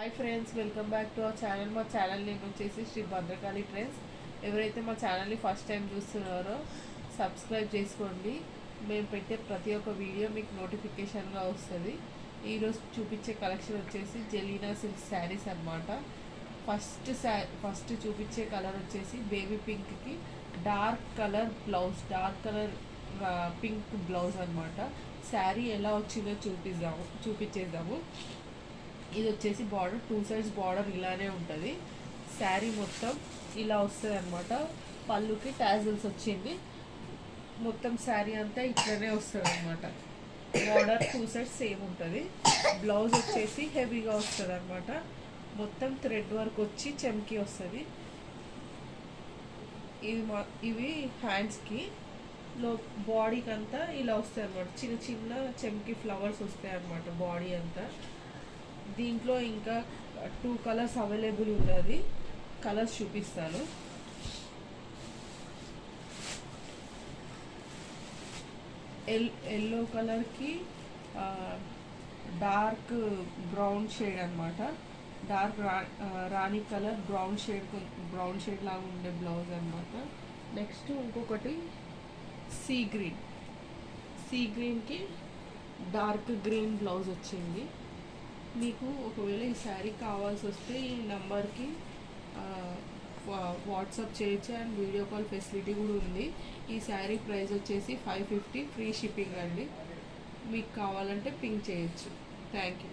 Hi friends, welcome back to our channel. మా channel name వచ్చేసి Shri Bhadrakali trends. ఎవరైతే మా ఛానల్ని ఫస్ట్ టైం చూస్తున్నారో సబ్స్క్రైబ్ చేసుకోండి. మేము పెట్టే ప్రతి ఒక్క వీడియో మీకు నోటిఫికేషన్గా వస్తుంది. ఈరోజు చూపించే కలెక్షన్ వచ్చేసి జెలీనా సిల్క్ శారీస్ అనమాట. ఫస్ట్ చూపించే కలర్ వచ్చేసి బేబీ పింక్కి dark colour blouse, dark colour pink blouse అనమాట. శారీ ఎలా వచ్చిందో చూపించేద్దాము. ఇది వచ్చేసి బార్డర్, 2 సైడ్స్ బార్డర్ ఇలానే ఉంటుంది. శారీ మొత్తం ఇలా వస్తుంది అనమాట. పళ్ళుకి టాజిల్స్ వచ్చింది. మొత్తం శారీ అంతా ఇట్లనే వస్తుంది అనమాట. బార్డర్ 2 సైడ్స్ సేమ్ ఉంటుంది. బ్లౌజ్ వచ్చేసి హెవీగా వస్తుంది అనమాట. మొత్తం థ్రెడ్ వర్క్ వచ్చి చెమ్కి వస్తుంది. ఇవి హ్యాండ్స్కి బాడీకి అంతా ఇలా వస్తాయి అనమాట. చిన్న చిన్న చెమ్కి ఫ్లవర్స్ వస్తాయి అనమాట బాడీ అంతా. దీంట్లో ఇంకా 2 కలర్స్ అవైలబుల్ ఉన్నది. కలర్స్ చూపిస్తాను. ఎల్లో కలర్కి డార్క్ బ్రౌన్ షేడ్ అనమాట. డార్క్ రాణి కలర్ బ్రౌన్ షేడ్ లాగా ఉండే బ్లౌజ్ అనమాట. నెక్స్ట్ ఇంకొకటి సీ గ్రీన్కి డార్క్ గ్రీన్ బ్లౌజ్ వచ్చింది. మీకు ఒకవేళ ఈ శారీ కావాల్సి వస్తే ఈ నెంబర్కి వాట్సాప్ చేయొచ్చు అండ్ వీడియో కాల్ ఫెసిలిటీ కూడా ఉంది. ఈ శారీ ప్రైస్ వచ్చేసి 550, ఫ్రీ షిప్పింగ్ అండి. మీకు కావాలంటే పింక్ చేయొచ్చు. Thank you.